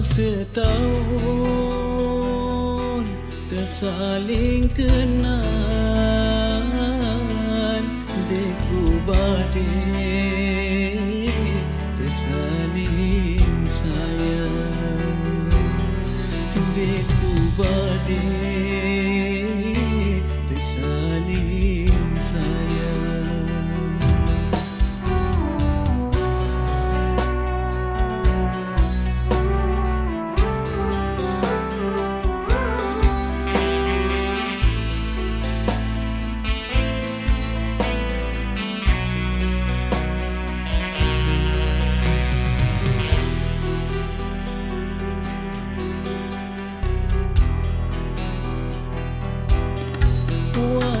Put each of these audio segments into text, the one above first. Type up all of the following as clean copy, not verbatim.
setahun tersaling kenal, deku badai tersaling sayang, deku badai tersaling sayang.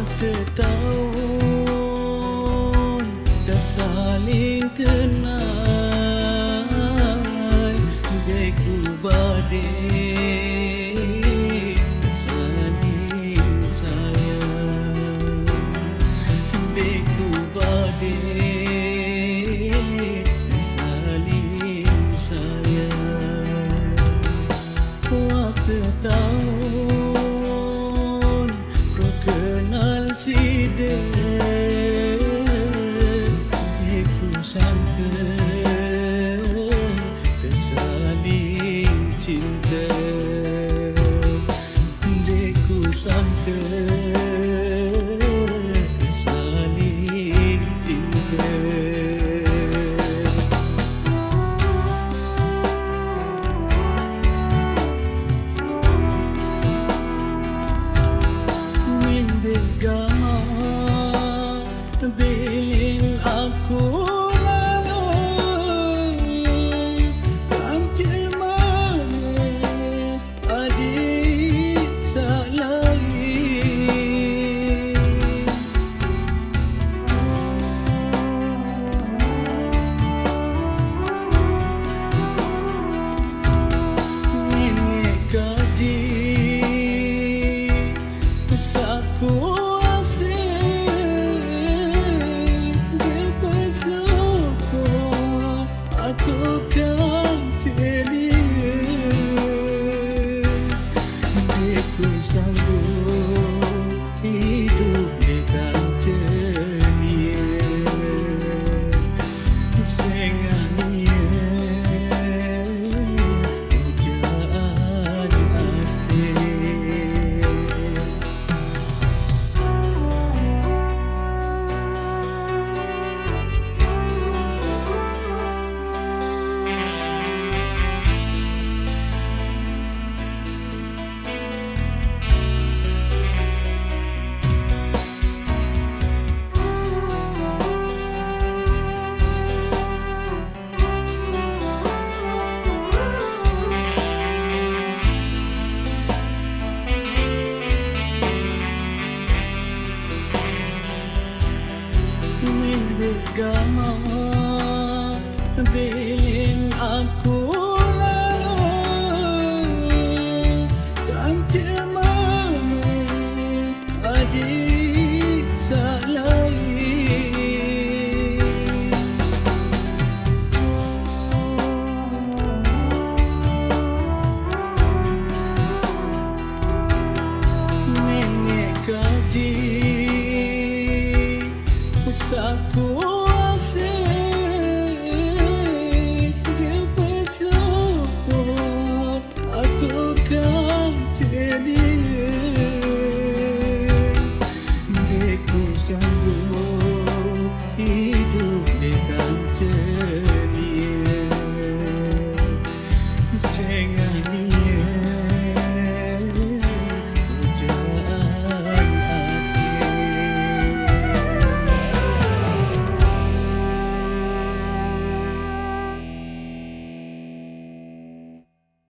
Setahun dah saling kenal, deku badai tersaling sayang, deku badai tersaling sayang. Wah setahun kau kenal sida, deku sangka tersaling cinta, deku sangka tersaling cinta. Biling aku lalui ranca mana adik salai, nenek kaji saku aku kan ceria, deku sanggup hidup dengan ceria, sengahnya pujaan hati. Gama biling aku